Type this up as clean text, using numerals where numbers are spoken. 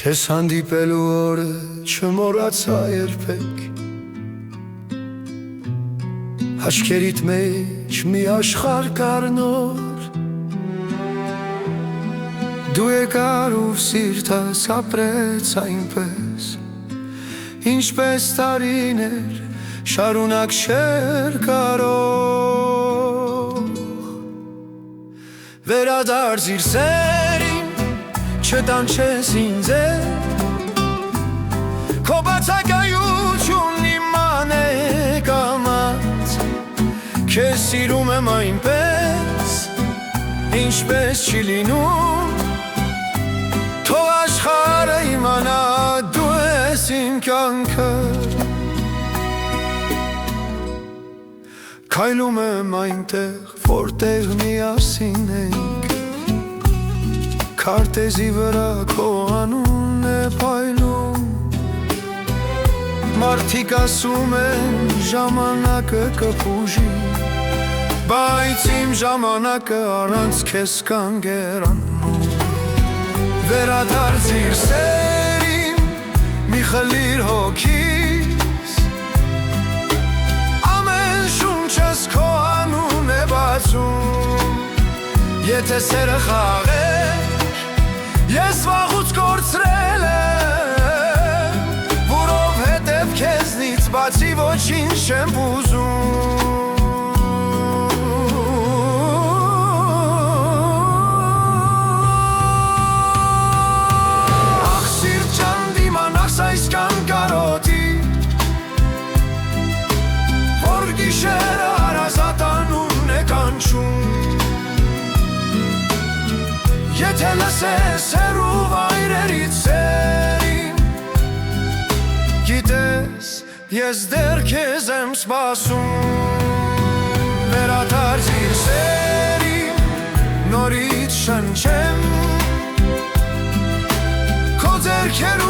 Քեզ հանդիպելու օրը չմոռացա երբեք, աչքերիդ մեջ մի աշխարհ կար նոր, դու եկար ու սիրտս ապրեց այնպես, ինչպես տարիներ շարունակ չէր կարող։ Վերադարձիր սերին, չտանչես ինձ քո բացակայությունն իման է կամած, քեզ սիրում եմ այնպես, ինչպես չի լինում, թող աշխարհը իմանա դու ես իմ կյանքը։ Քայլում եմ այնտեղ, որտեղ միասին ենք, քարտեզի վրա քո անունն է փայլում, մարդիկ ասում են ժամանակը կփուժի, բայց իմ ժամանակը առանց քեզ կանգերանում։ Վերադարձիր սերին, մի խլիր հոգիս, ամեն շունչս քո անուն է բացում, եթե սերը խաղեր, ես վաղուց կորցրել եմ, որովհետև քեզնից բացի ոչինչ չեմ ուզում։ Այս կանգարոտի, որ գիշերը հարազատ անունն է կանչում, եթե լսես հեռու վայրերից սերին, գիտես, ես դեռ քեզ եմ սպասում։ Վերադարձիր սերին, նորից շնչեմ, քո ձեռքերում